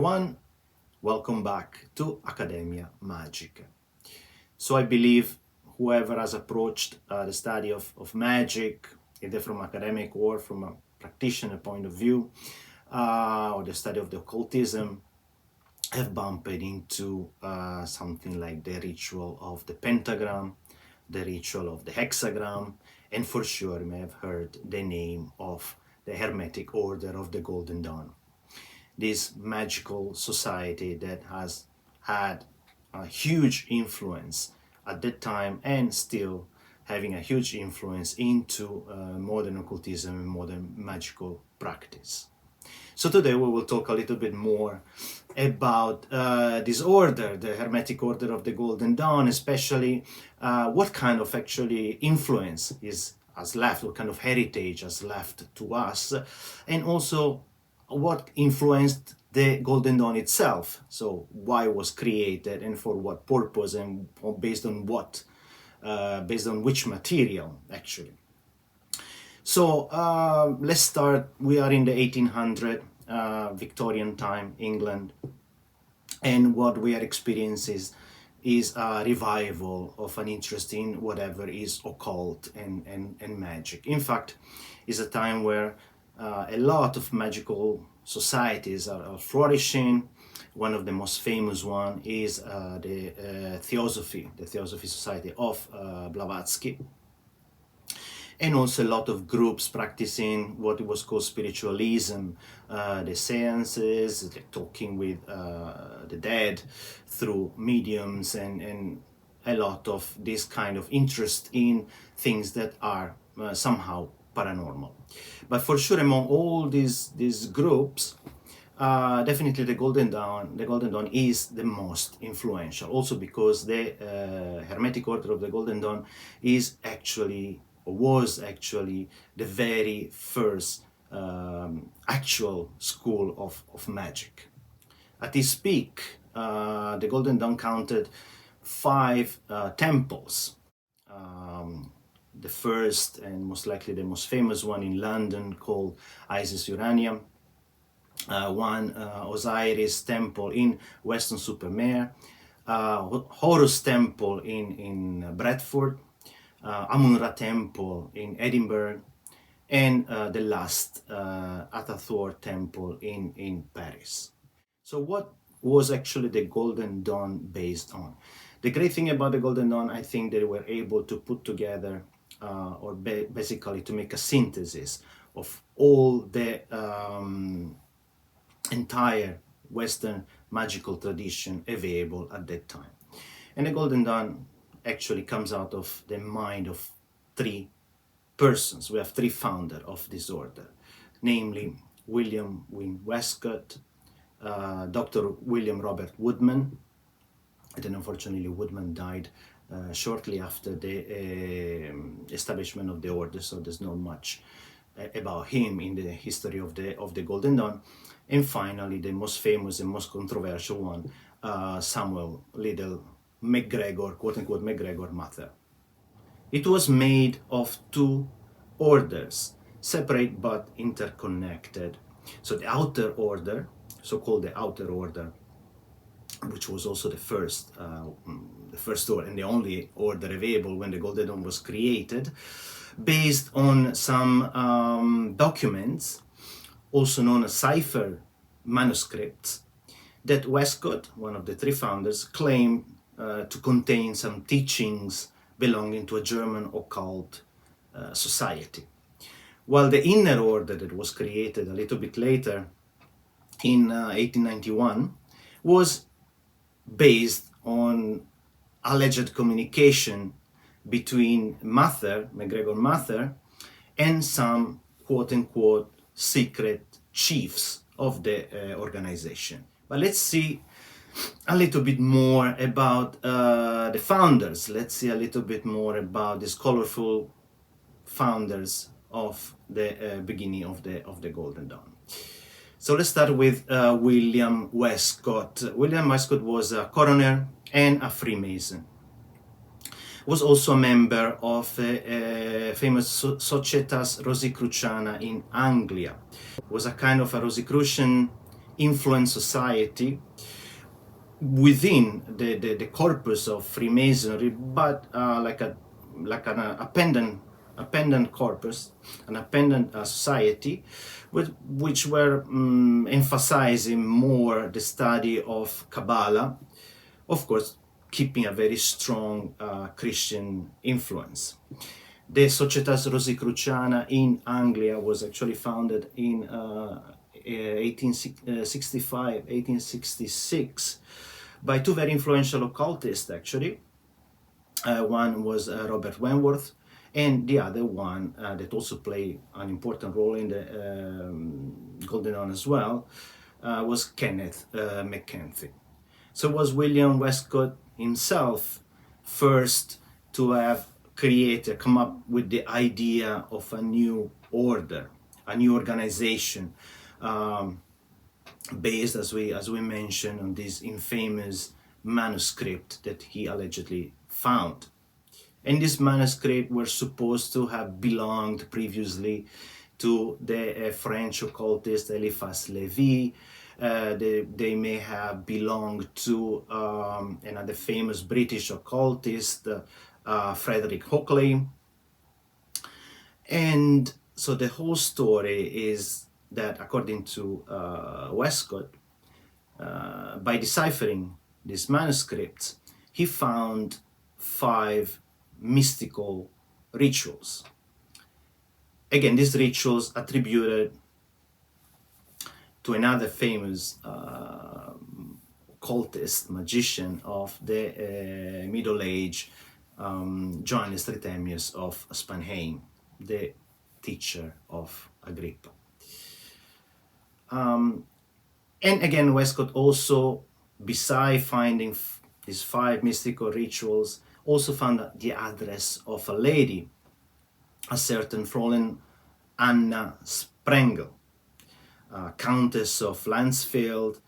everyone, welcome back to Academia Magica. So I believe whoever has approached the study of magic, either from academic or from a practitioner point of view, or the study of the occultism, have bumped into something like the ritual of the pentagram, the ritual of the hexagram, and for sure you may have heard the name of the Hermetic Order of the Golden Dawn. This magical society that has had a huge influence at that time and still having a huge influence into modern occultism and modern magical practice. So today we will talk a little bit more about this order, the Hermetic Order of the Golden Dawn, especially what kind of actually influence has left, what kind of heritage has left to us, and also what influenced the Golden Dawn itself. So why it was created and for what purpose and based on what, based on which material actually. So let's start. We are in the 1800 Victorian time, England, and what we are experiencing is a revival of an interest in whatever is occult and magic. In fact, it's a time where a lot of magical societies are flourishing. One of the most famous one is the Theosophy Society of Blavatsky. And also a lot of groups practicing what was called spiritualism, the seances, the talking with the dead through mediums, and a lot of this kind of interest in things that are somehow paranormal. But for sure, among all these groups, definitely the Golden Dawn is the most influential. Also because the Hermetic Order of the Golden Dawn was actually the very first actual school of magic. At its peak, the Golden Dawn counted 5 temples. The first and most likely the most famous one in London called Isis Urania, one Osiris temple in Weston-super-Mare, Horus temple in Bradford, Amun-Ra temple in Edinburgh, and the last Atathor temple in Paris. So what was actually the Golden Dawn based on? The great thing about the Golden Dawn, I think they were able to put together basically to make a synthesis of all the entire Western magical tradition available at that time. And the Golden Dawn actually comes out of the mind of 3 persons. We have 3 founders of this order, namely William Wynne Westcott, Dr. William Robert Woodman, and then unfortunately Woodman died shortly after the establishment of the order, so there's not much about him in the history of the Golden Dawn. And finally, the most famous and most controversial one, Samuel Liddell McGregor, quote-unquote McGregor Master. It was made of 2 orders, separate but interconnected. So the outer order, so-called the outer order, which was also the first order and the only order available when the Golden Dawn was created, based on some documents, also known as cipher manuscripts, that Westcott, one of the 3 founders, claimed to contain some teachings belonging to a German occult society. While the inner order that was created a little bit later in 1891 was based on alleged communication between McGregor Master, and some quote-unquote secret chiefs of the organization. But let's see a little bit more about the founders. Let's see a little bit more about these colorful founders of the beginning of the Golden Dawn. So let's start with William Westcott. William Westcott was a coroner and a Freemason. Was also a member of the famous Societas Rosicruciana in Anglia. Was a kind of a Rosicrucian influence society within the corpus of Freemasonry, but like an appendant corpus, an appendant society, which were emphasizing more the study of Kabbalah, of course, keeping a very strong Christian influence. The Societas Rosicruciana in Anglia was actually founded in 1865, 1866 by two very influential occultists, actually. One was Robert Wentworth, and the other one that also played an important role in the Golden Dawn as well was Kenneth McKenzie. So it was William Westcott himself first to have come up with the idea of a new order, a new organization, based, as we mentioned, on this infamous manuscript that he allegedly found. And this manuscript were supposed to have belonged previously to the French occultist Eliphas Lévy. They may have belonged to another famous British occultist, Frederick Hockley. And so the whole story is that, according to Westcott, by deciphering these manuscripts, he found 5 mystical rituals. Again, these rituals attributed to another famous occultist magician of the Middle Age, Johannes Trithemius of Spanheim, the teacher of Agrippa. And again, Westcott also, beside finding these 5 mystical rituals, also found the address of a lady, a certain Fräulein Anna Sprengel, Countess of Lansfield,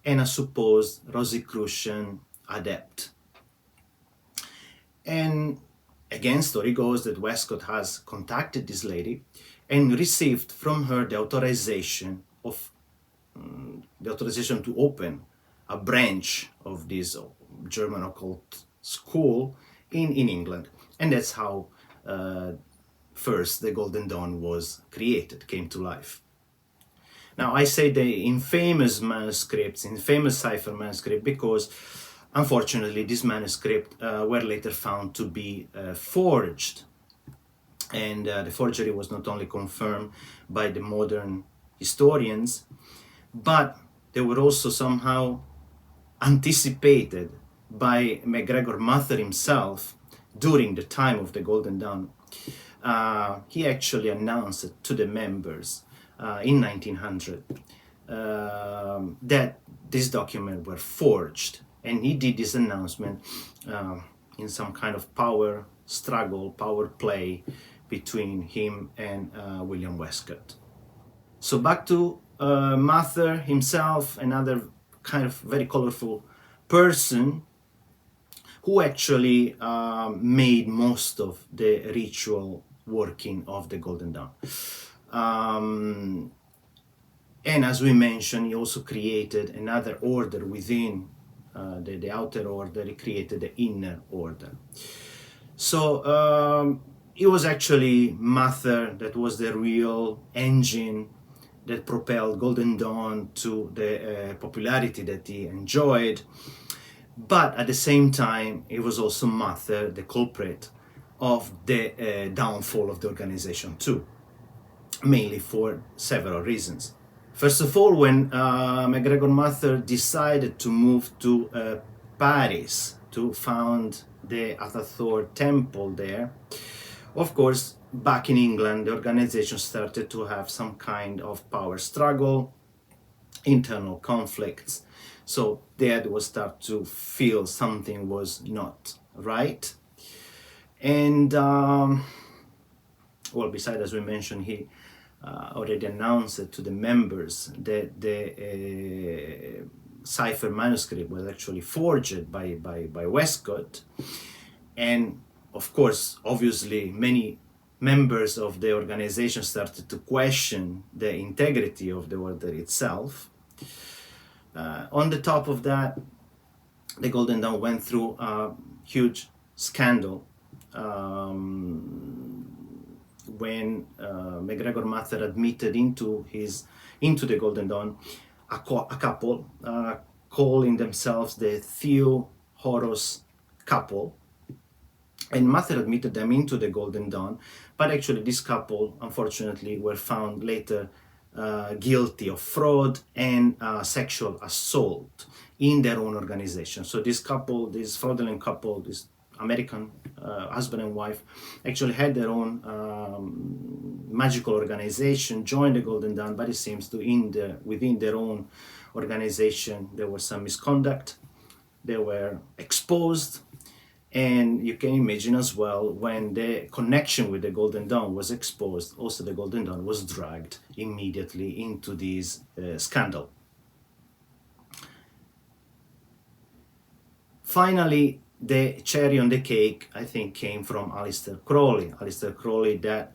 and a supposed Rosicrucian adept. And again, story goes that Westcott has contacted this lady and received from her the authorization to open a branch of this German occult school in England. And that's how first the Golden Dawn was created, came to life. Now, I say the infamous manuscripts, infamous cipher manuscript, because unfortunately these manuscripts were later found to be forged. And the forgery was not only confirmed by the modern historians, but they were also somehow anticipated by McGregor Master himself during the time of the Golden Dawn. He actually announced it to the members in 1900 that these documents were forged, and he did this announcement in some kind of power struggle, power play between him and William Westcott. So back to Mather himself, another kind of very colorful person who actually made most of the ritual working of the Golden Dawn. And as we mentioned, he also created another order within the outer order. He created the inner order. So it was actually Mather that was the real engine that propelled Golden Dawn to the popularity that he enjoyed. But at the same time, it was also Mather, the culprit of the downfall of the organization too, mainly for several reasons. First of all, when McGregor Master decided to move to Paris to found the Atathor temple there, of course, back in England, the organization started to have some kind of power struggle, internal conflicts. So there was start to feel something was not right. And, well, besides, as we mentioned, he already announced it to the members that the cipher manuscript was actually forged by Westcott. And of course, obviously, many members of the organization started to question the integrity of the order itself. On the top of that, the Golden Dawn went through a huge scandal when McGregor Master admitted into the Golden Dawn a couple calling themselves the Theo Horus couple, and Master admitted them into the Golden Dawn, but actually this couple unfortunately were found later guilty of fraud and sexual assault in their own organization. So this couple, this fraudulent couple, this American husband and wife, actually had their own magical organization, joined the Golden Dawn, but it seems to within their own organization there was some misconduct. They were exposed, and you can imagine as well, when the connection with the Golden Dawn was exposed, also the Golden Dawn was dragged immediately into this scandal. Finally, the cherry on the cake, I think, came from Alistair Crowley. Alistair Crowley, that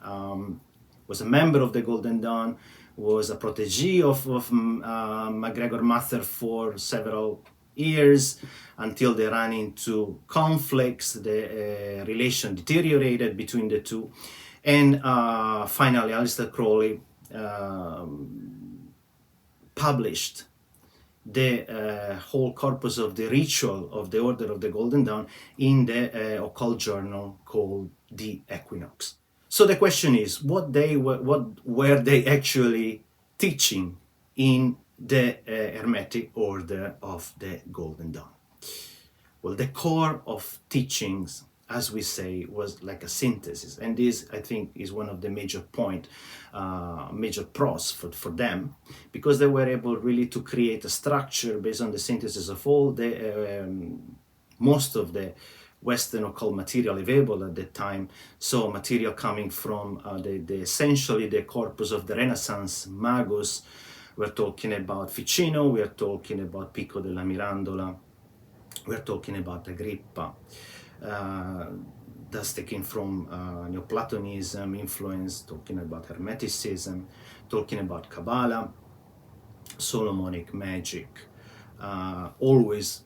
was a member of the Golden Dawn, was a protege of McGregor Master for several years, until they ran into conflicts. The relation deteriorated between the two, and finally Alistair Crowley published the whole corpus of the ritual of the Order of the Golden Dawn in the occult journal called The Equinox. So the question is, what were they actually teaching in the Hermetic Order of the Golden Dawn? Well, the core of teachings, as we say, was like a synthesis, and this, I think, is one of the major pros for them, because they were able really to create a structure based on the synthesis of all the most of the Western occult material available at that time. So material coming from essentially the corpus of the Renaissance Magus. We're talking about Ficino, we are talking about Pico della Mirandola, we're talking about Agrippa. That's taken from Neoplatonism influence, talking about Hermeticism, talking about Kabbalah, Solomonic magic, always,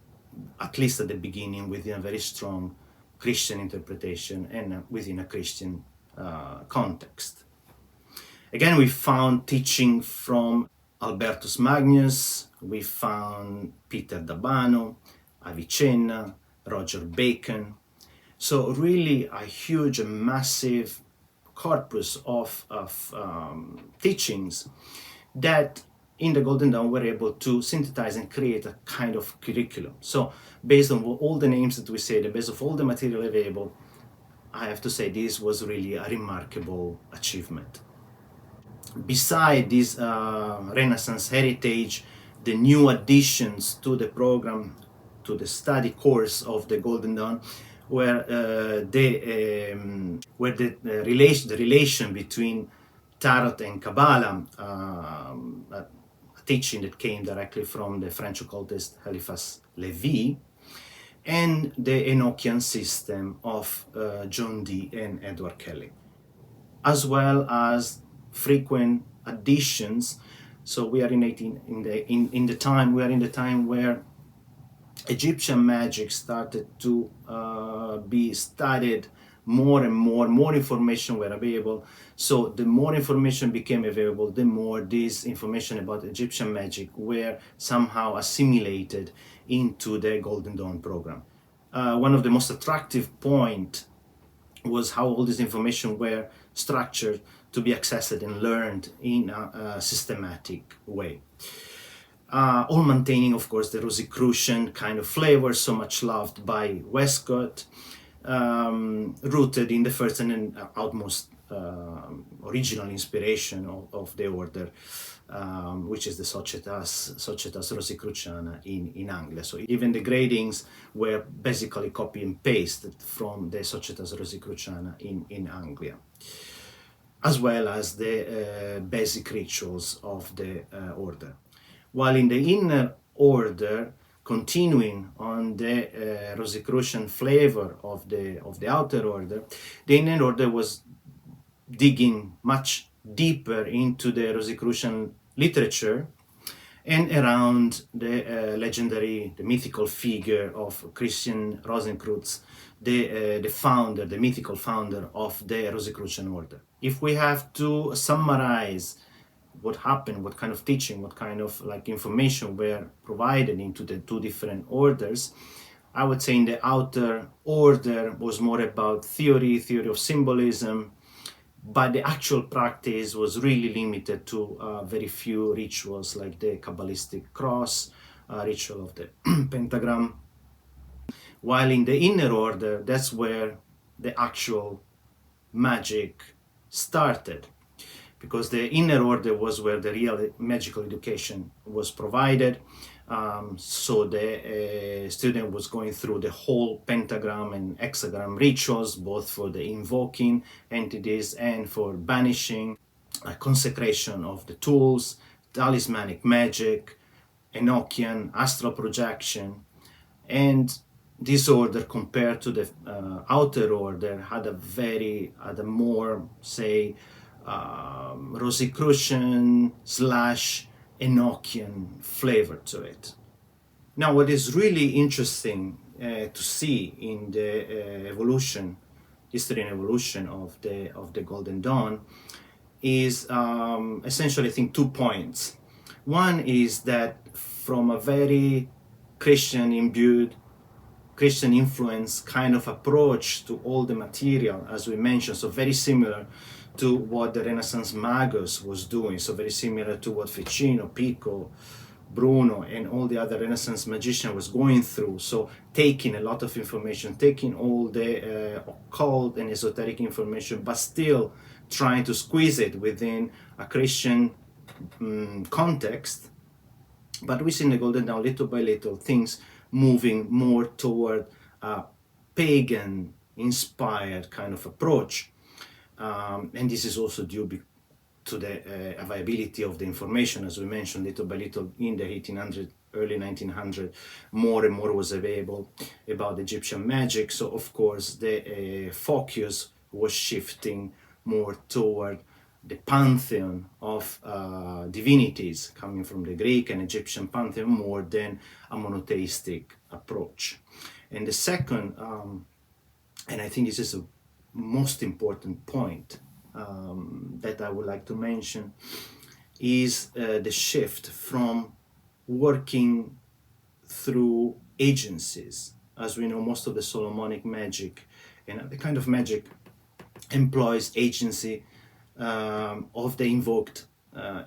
at least at the beginning, within a very strong Christian interpretation and within a Christian context. Again, we found teaching from Albertus Magnus, we found Peter D'Abano, Avicenna, Roger Bacon. So really a huge and massive corpus of teachings that in the Golden Dawn were able to synthesize and create a kind of curriculum. So based on all the names that we said, based on all the material available, I have to say this was really a remarkable achievement. Beside this Renaissance heritage, the new additions to the program, to the study course of the Golden Dawn, where the relation between Tarot and Kabbalah, a teaching that came directly from the French occultist Eliphas Levi, and the Enochian system of John Dee and Edward Kelly, as well as frequent additions. So we are in the time where Egyptian magic started to be studied more and more information were available. So the more information became available, the more this information about Egyptian magic were somehow assimilated into the Golden Dawn program. One of the most attractive points was how all this information were structured to be accessed and learned in a systematic way. All maintaining, of course, the Rosicrucian kind of flavor, so much loved by Westcott, rooted in the first and utmost original inspiration of the order, which is the Societas Rosicruciana in Anglia. So even the gradings were basically copy and pasted from the Societas Rosicruciana in Anglia, as well as the basic rituals of the order. While in the inner order, continuing on the Rosicrucian flavor of the outer order, the inner order was digging much deeper into the Rosicrucian literature and around the legendary, the mythical figure of Christian Rosenkreuz, the founder, the mythical founder of the Rosicrucian order. If we have to summarize what happened, what kind of teaching, what kind of information were provided into the two different orders, I would say in the outer order was more about theory of symbolism, but the actual practice was really limited to very few rituals, like the Kabbalistic cross, ritual of the pentagram. While in the inner order, that's where the actual magic started, because the inner order was where the real magical education was provided. So the student was going through the whole pentagram and hexagram rituals, both for the invoking entities and for banishing, consecration of the tools, talismanic magic, Enochian, astral projection. And this order, compared to the outer order, had a more, say, Rosicrucian / Enochian flavor to it. Now, what is really interesting to see in the history and evolution of the Golden Dawn is essentially, I think, 2 points. One is that from a very Christian imbued, Christian influence kind of approach to all the material, as we mentioned, so very similar to what the Renaissance Magus was doing, so very similar to what Ficino, Pico, Bruno, and all the other Renaissance magicians was going through. So taking a lot of information, taking all the occult and esoteric information, but still trying to squeeze it within a Christian context. But we see in the Golden Dawn, little by little, things moving more toward a pagan-inspired kind of approach. And this is also due to the availability of the information, as we mentioned, little by little in the 1800s, early 1900s, more and more was available about Egyptian magic. So, of course, the focus was shifting more toward the pantheon of divinities coming from the Greek and Egyptian pantheon, more than a monotheistic approach. And the second, and I think this is a most important point that I would like to mention, is the shift from working through agencies. As we know, most of the Solomonic magic and the kind of magic employs agency of the invoked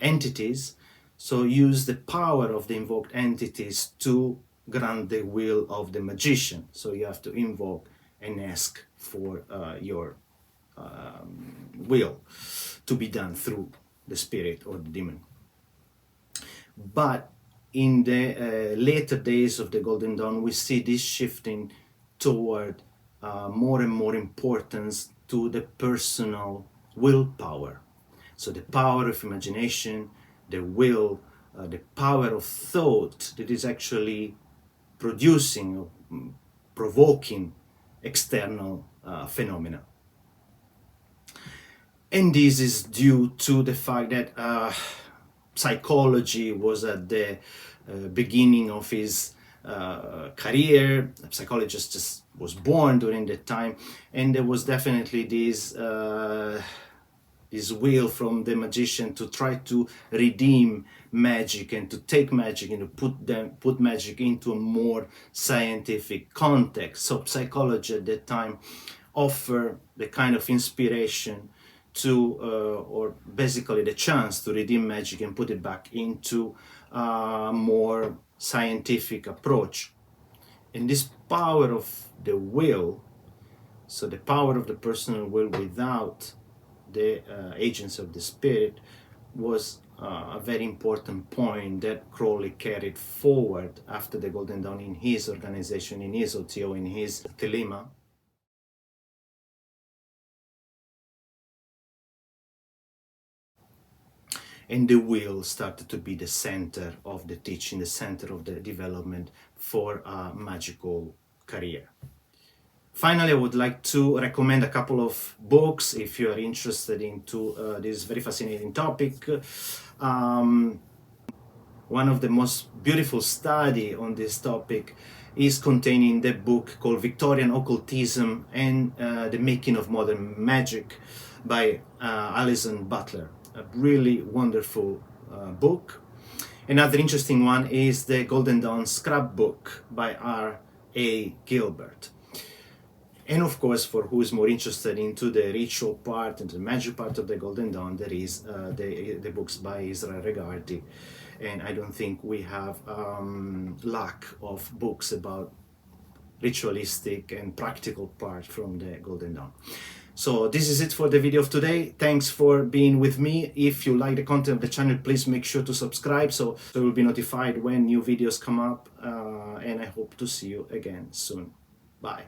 entities, so use the power of the invoked entities to grant the will of the magician. So you have to invoke and ask for your will to be done through the spirit or the demon. But in the later days of the Golden Dawn, we see this shifting toward more and more importance to the personal willpower. So the power of imagination, the will, the power of thought that is actually producing or provoking external phenomena. And this is due to the fact that psychology was at the beginning of his career. A psychologist just was born during that time, and there was definitely this will from the magician to try to redeem magic and to take magic and to put magic into a more scientific context. So psychology at that time offered the kind of inspiration to, or basically the chance to redeem magic and put it back into a more scientific approach. And this power of the will, so the power of the personal will without the agency of the spirit, was a very important point that Crowley carried forward after the Golden Dawn in his organization, in his OTO, in his Thelema. And the will started to be the center of the teaching, the center of the development for a magical career. Finally, I would like to recommend a couple of books if you are interested into this very fascinating topic. One one of the most beautiful study on this topic is contained in the book called Victorian Occultism and the Making of Modern Magic by Alison Butler. A really wonderful book. Another interesting one is the Golden Dawn Scrapbook by R.A. Gilbert. And of course, for who is more interested into the ritual part and the magic part of the Golden Dawn, there is the books by Israel Regardie. And I don't think we have lack of books about ritualistic and practical part from the Golden Dawn. So this is it for the video of today. Thanks for being with me. If you like the content of the channel, please make sure to subscribe so you will be notified when new videos come up. And I hope to see you again soon. Bye.